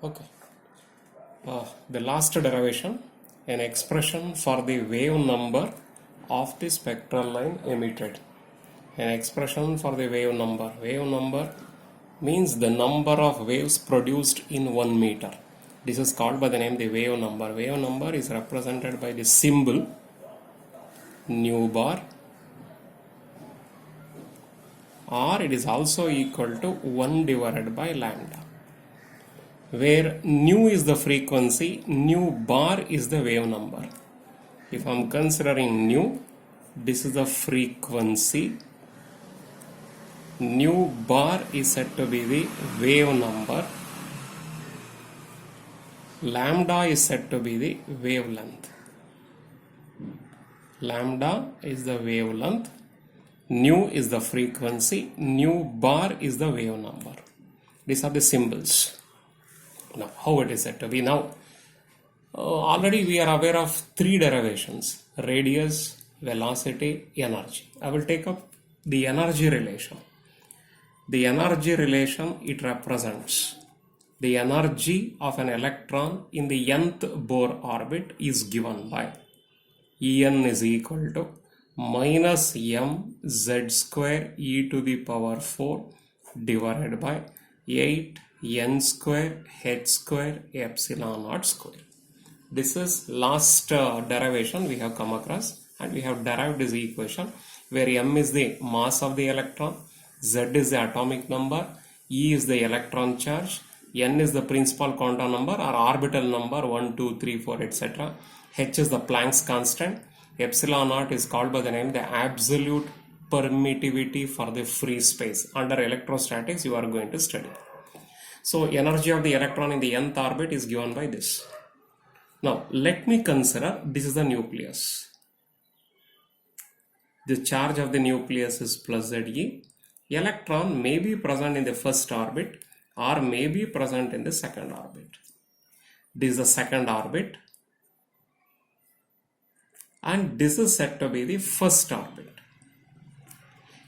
Okay. The last derivation, an expression for the wave number of the spectral line emitted. An expression for the wave number. Wave number means the number of waves produced in 1 meter. This is called by the name the wave number. Wave number is represented by the symbol nu bar, or it is also equal to 1 divided by lambda, where nu is the frequency, nu bar is the wave number. If I am considering nu, this is the frequency, nu bar is said to be the wave number, lambda is said to be the wavelength. Lambda is the wavelength, nu is the frequency, nu bar is the wave number. These are the symbols. Now, how it is said to be? Now, already we are aware of three derivations: radius, velocity, energy. I will take up the energy relation. The energy relation, it represents the energy of an electron in the nth Bohr orbit is given by En is equal to minus m z square e to the power 4 divided by 8 n square h square epsilon naught square. This is last derivation we have come across, and we have derived this equation where m is the mass of the electron, z is the atomic number, e is the electron charge, n is the principal quantum number or orbital number 1, 2, 3, 4, etc. h is the Planck's constant, epsilon naught is called by the name the absolute permittivity for the free space. Under electrostatics you are going to study. So energy of the electron in the nth orbit is given by this. Now let me consider this is the nucleus. The charge of the nucleus is plus Ze. Electron may be present in the first orbit or may be present in the second orbit. This is the second orbit, and this is said to be the first orbit.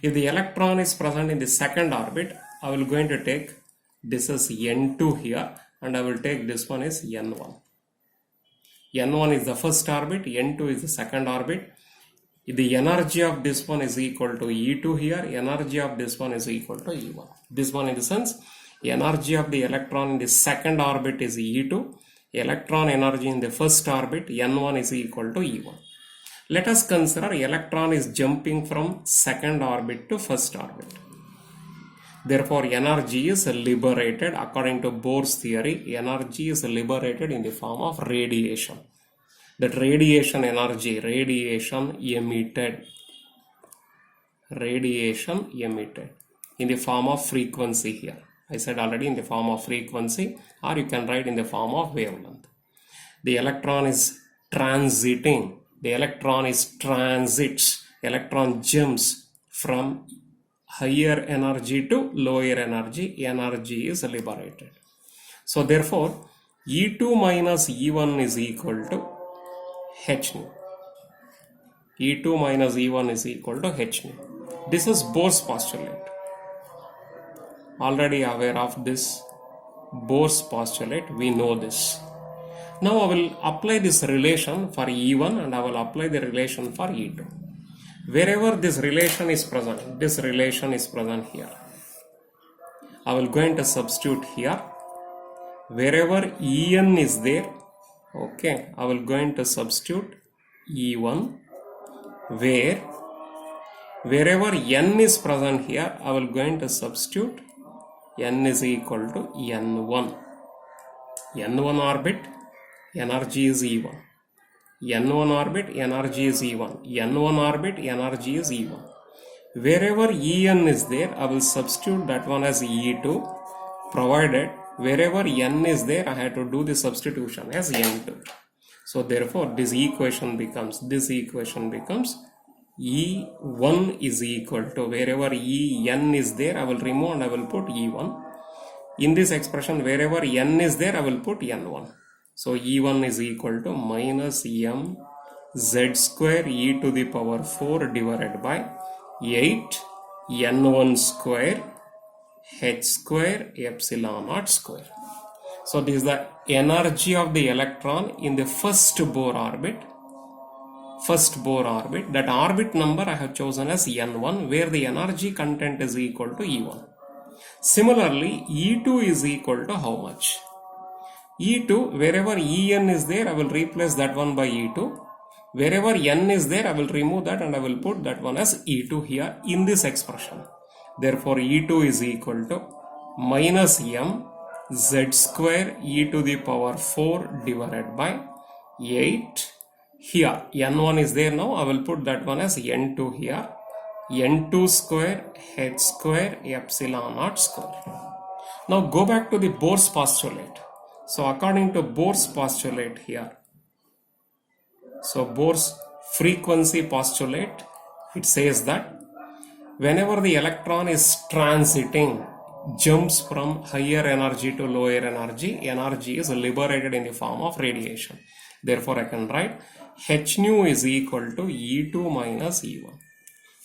If the electron is present in the second orbit, I will going to take this is N2 here, and I will take this one is N1. N1 is the first orbit, N2 is the second orbit. If the energy of this one is equal to E2 here, energy of this one is equal to E1. This one in the sense, energy of the electron in the second orbit is E2, electron energy in the first orbit N1 is equal to E1. Let us consider electron is jumping from second orbit to first orbit. Therefore, energy is liberated according to Bohr's theory. Energy is liberated in the form of radiation. That radiation energy, radiation emitted in the form of frequency here. I said already in the form of frequency, or you can write in the form of wavelength. The electron is transiting. The electron transits. Electron jumps from higher energy to lower energy. Energy is liberated. So therefore, E2 minus E1 is equal to h nu. E2 minus E1 is equal to h nu. This is Bohr's postulate. Already aware of this Bohr's postulate, we know this. Now I will apply this relation for E1 and I will apply the relation for E2. Wherever this relation is present, this relation is present here. I will going to substitute here. Wherever En is there, okay, I will going to substitute E1. Wherever n is present here, I will going to substitute n is equal to n1. N1 orbit, energy is E1. N1 orbit, energy is E1. N1 orbit, energy is E1. Wherever En is there, I will substitute that one as E2, provided wherever n is there, I have to do the substitution as n2. So therefore, this equation becomes E1 is equal to, wherever En is there, I will remove and I will put E1. In this expression, wherever n is there, I will put n1. So E1 is equal to minus m z square e to the power 4 divided by 8 n1 square h square epsilon naught square. So this is the energy of the electron in the first Bohr orbit. First Bohr orbit. That orbit number I have chosen as N1, where the energy content is equal to E1. Similarly, E2 is equal to how much? E2, wherever En is there, I will replace that one by E2. Wherever n is there, I will remove that and I will put that one as E2 here in this expression. Therefore, E2 is equal to minus m z square e to the power 4 divided by 8. Here, n1 is there now. I will put that one as n2 here. n2 square h square epsilon naught square. Now go back to the Bohr's postulate. So according to Bohr's postulate here, so Bohr's frequency postulate, it says that whenever the electron is transiting, jumps from higher energy to lower energy, energy is liberated in the form of radiation. Therefore, I can write h nu is equal to E2 minus E1.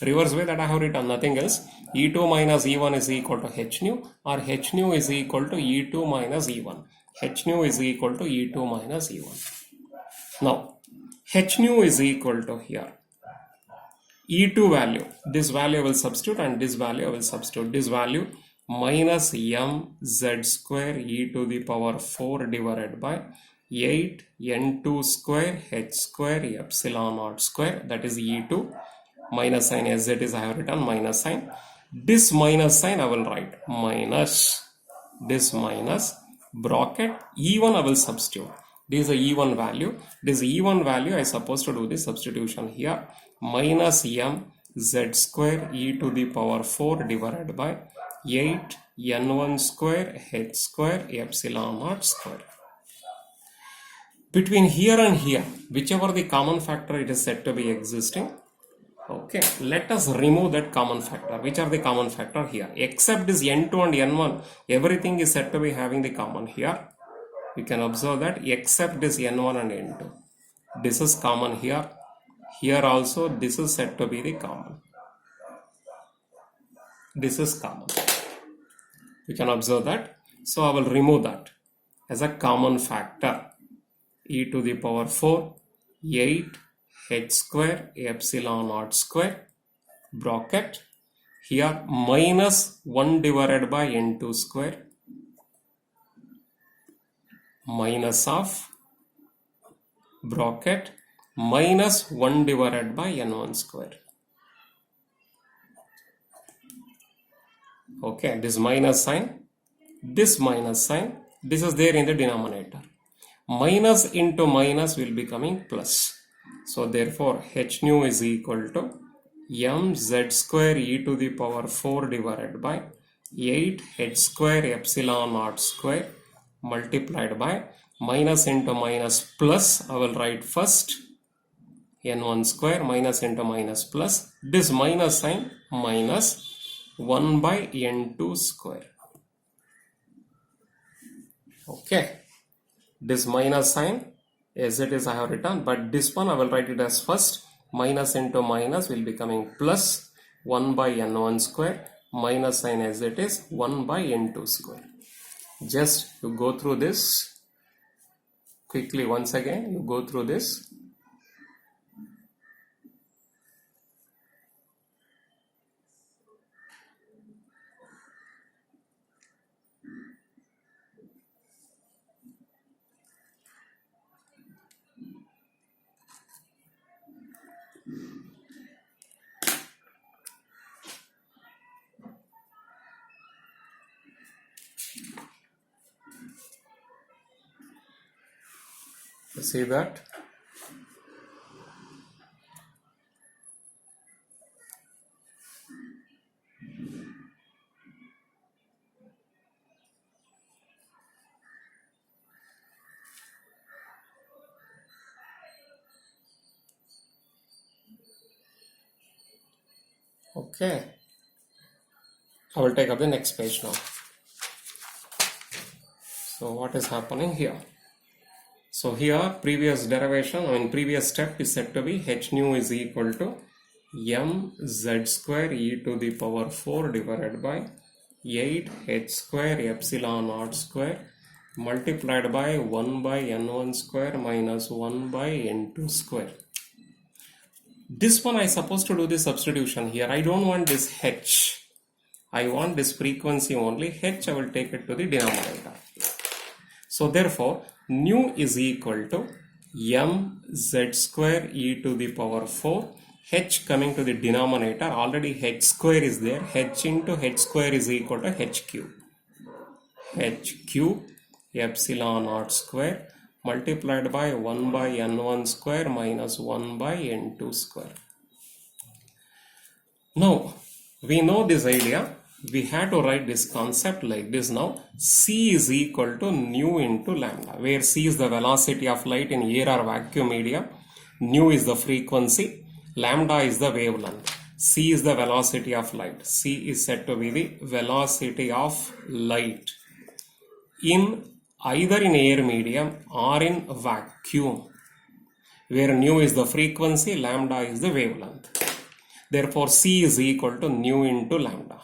Reverse way that I have written, nothing else. E2 minus E1 is equal to h nu, or h nu is equal to E2 minus E1. H nu is equal to E2 minus E1. Now, h nu is equal to here E2 value. This value I will substitute and this value I will substitute. This value minus m z square e to the power 4 divided by 8 n2 square h square epsilon naught square, that is E2. Minus sign as it is, I have written minus sign. This minus sign I will write minus, this minus bracket E1 I will substitute. This is a E1 value. This E1 value I supposed to do the substitution here. Minus m z square e to the power 4 divided by 8 n1 square h square epsilon naught square. Between here and here, whichever the common factor it is said to be existing, okay, let us remove that common factor. Which are the common factor here? Except this n2 and n1, everything is said to be having the common here. You can observe that except this n1 and n2. This is common here. Here also this is said to be the common. This is common. You can observe that. So I will remove that as a common factor. E to the power 4, 8 h square epsilon naught square bracket here minus 1 divided by n2 square minus of bracket minus 1 divided by n1 square. Okay, this minus sign, this is there in the denominator. Minus into minus will be coming plus. So therefore h nu is equal to m z square e to the power 4 divided by 8 h square epsilon naught square multiplied by minus into minus plus. I will write first n1 square minus into minus plus. This minus sign minus 1 by n2 square. Okay. This minus sign as it is I have written, but this one I will write it as first. Minus into minus will be coming plus 1 by n1 square, minus sign as it is 1 by n2 square. Just you go through this quickly once again. You go through this. See that? Okay. I will take up the next page now. So what is happening here? So here previous derivation, previous step is said to be h nu is equal to m z square e to the power 4 divided by 8 h square epsilon naught square multiplied by 1 by n1 square minus 1 by n2 square. This one I supposed to do the substitution here. I don't want this h. I want this frequency only. H I will take it to the denominator. So therefore nu is equal to mz square e to the power 4. H coming to the denominator. Already h square is there. H into h square is equal to h cube. H cube epsilon naught square multiplied by 1 by n1 square minus 1 by n2 square. Now we know this idea. We had to write this concept like this now. C is equal to nu into lambda, where C is the velocity of light in air or vacuum medium, nu is the frequency, lambda is the wavelength. C is the velocity of light. C is said to be the velocity of light in either in air medium or in vacuum, where nu is the frequency, lambda is the wavelength. Therefore C is equal to nu into lambda.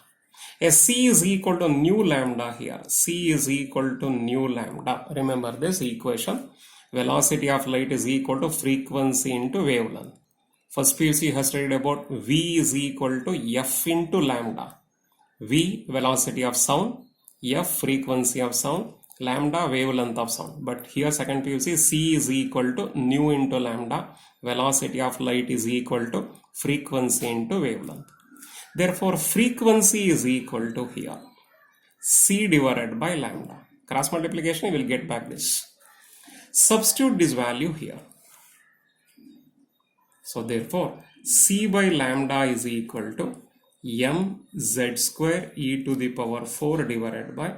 As C is equal to nu lambda here, C is equal to nu lambda. Remember this equation. Velocity of light is equal to frequency into wavelength. First PUC has studied about V is equal to F into lambda. V velocity of sound, F frequency of sound, lambda wavelength of sound. But here second PUC C is equal to nu into lambda. Velocity of light is equal to frequency into wavelength. Therefore frequency is equal to here C divided by lambda. Cross multiplication, you will get back this. Substitute this value here. So therefore C by lambda is equal to mz square e to the power 4 divided by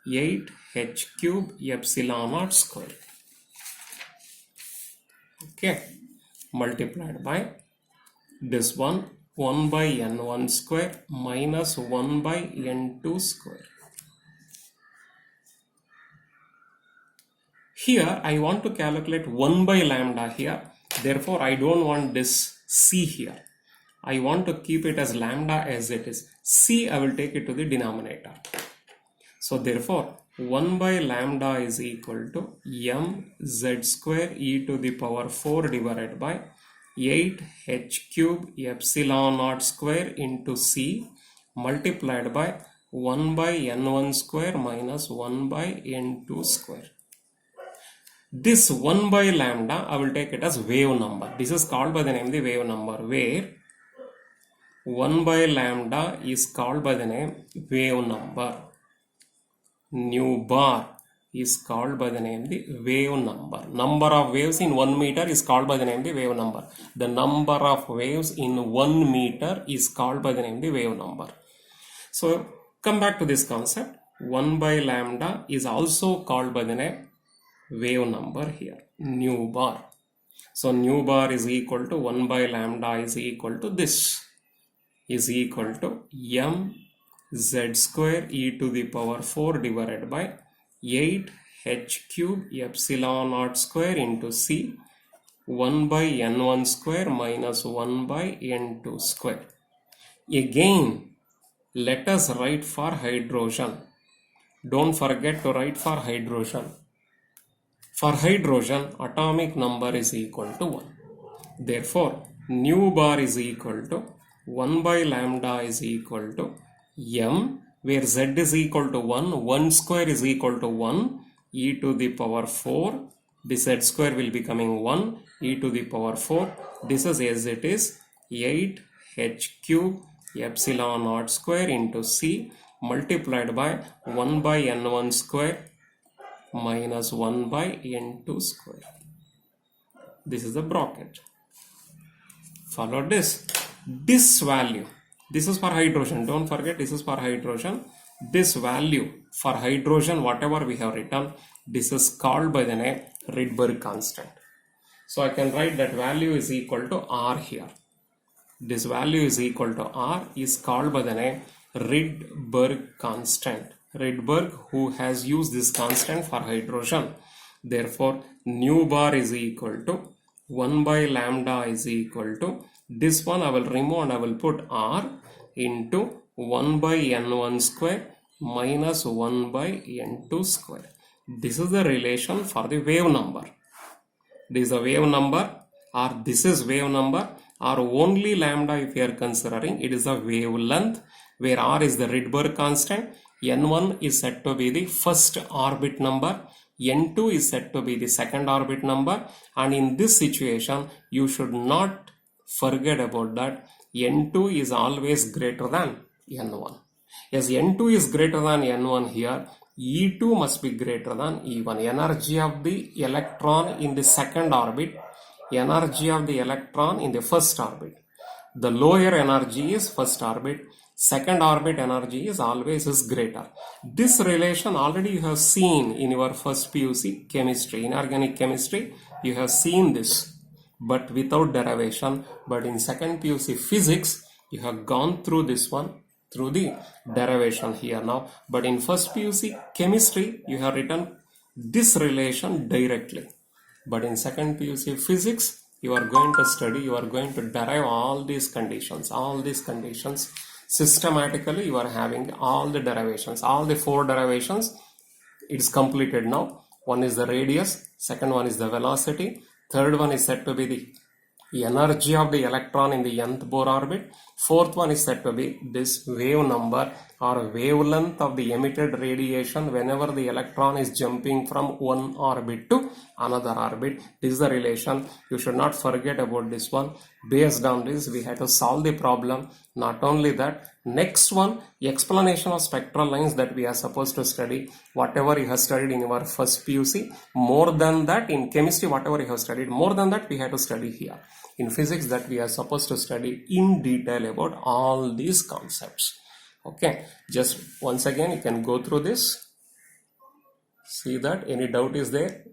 8h cube epsilon naught square. Okay, multiplied by this one 1 by n1 square minus 1 by n2 square. Here I want to calculate 1 by lambda here. Therefore I don't want this C here. I want to keep it as lambda as it is. C I will take it to the denominator. So therefore 1 by lambda is equal to mz square e to the power 4 divided by 8h cube epsilon naught square into C multiplied by 1 by n1 square minus 1 by n2 square. This 1 by lambda I will take it as wave number. This is called by the name the wave number, where 1 by lambda is called by the name wave number. Nu bar is called by the name the wave number. Number of waves in 1 meter is called by the name the wave number. The number of waves in 1 meter is called by the name the wave number. So come back to this concept. 1 by lambda is also called by the name wave number here, nu bar. So nu bar is equal to 1 by lambda is equal to this, is equal to mz square e to the power 4 divided by 8h cube epsilon naught square into C 1 by n1 square minus 1 by n2 square. Again let us write for hydrogen. Don't forget to write for hydrogen. For hydrogen atomic number is equal to 1. Therefore nu bar is equal to 1 by lambda is equal to m, where z is equal to 1, 1 square is equal to 1 e to the power 4. This z square will be becoming 1 e to the power 4. This is as it is 8h cube epsilon naught square into C multiplied by 1 by n1 square minus 1 by n2 square. This is the bracket. Follow this. This value, this is for hydrogen. Don't forget, this is for hydrogen. This value for hydrogen, whatever we have written, this is called by the name Rydberg constant. So I can write that value is equal to R here. This value is equal to R is called by the name Rydberg constant. Rydberg, who has used this constant for hydrogen. Therefore nu bar is equal to 1 by lambda is equal to, this one I will remove and I will put R into 1 by n1 square minus 1 by n2 square. This is the relation for the wave number. This is a wave number, or this is wave number, or only lambda if you are considering it is a wavelength, where r is the Rydberg constant, n1 is said to be the first orbit number, n2 is said to be the second orbit number, and in this situation you should not forget about that n2 is always greater than n1. As n2 is greater than n1 here, E2 must be greater than E1. Energy of the electron in the second orbit, energy of the electron in the first orbit. The lower energy is first orbit, second orbit energy is always greater. This relation already you have seen in your first PUC chemistry, inorganic chemistry, you have seen this, but without derivation. But in second PUC physics, you have gone through this one through the derivation here now. But in first PUC chemistry, you have written this relation directly. But in second PUC physics, you are going to study, you are going to derive all these conditions systematically. You are having all the derivations, all the 4 derivations. It is completed now. One is the radius, second one is the velocity, third one is said to be the energy of the electron in the nth Bohr orbit, fourth one is said to be this wave number or wavelength of the emitted radiation whenever the electron is jumping from one orbit to another orbit. This is the relation. You should not forget about this one. Based on this, we had to solve the problem. Not only that, next one, explanation of spectral lines that we are supposed to study. Whatever you have studied in your first PUC, more than that in chemistry, whatever you have studied, more than that we had to study here. In physics, that we are supposed to study in detail about all these concepts. Okay, just once again you can go through this, see that any doubt is there,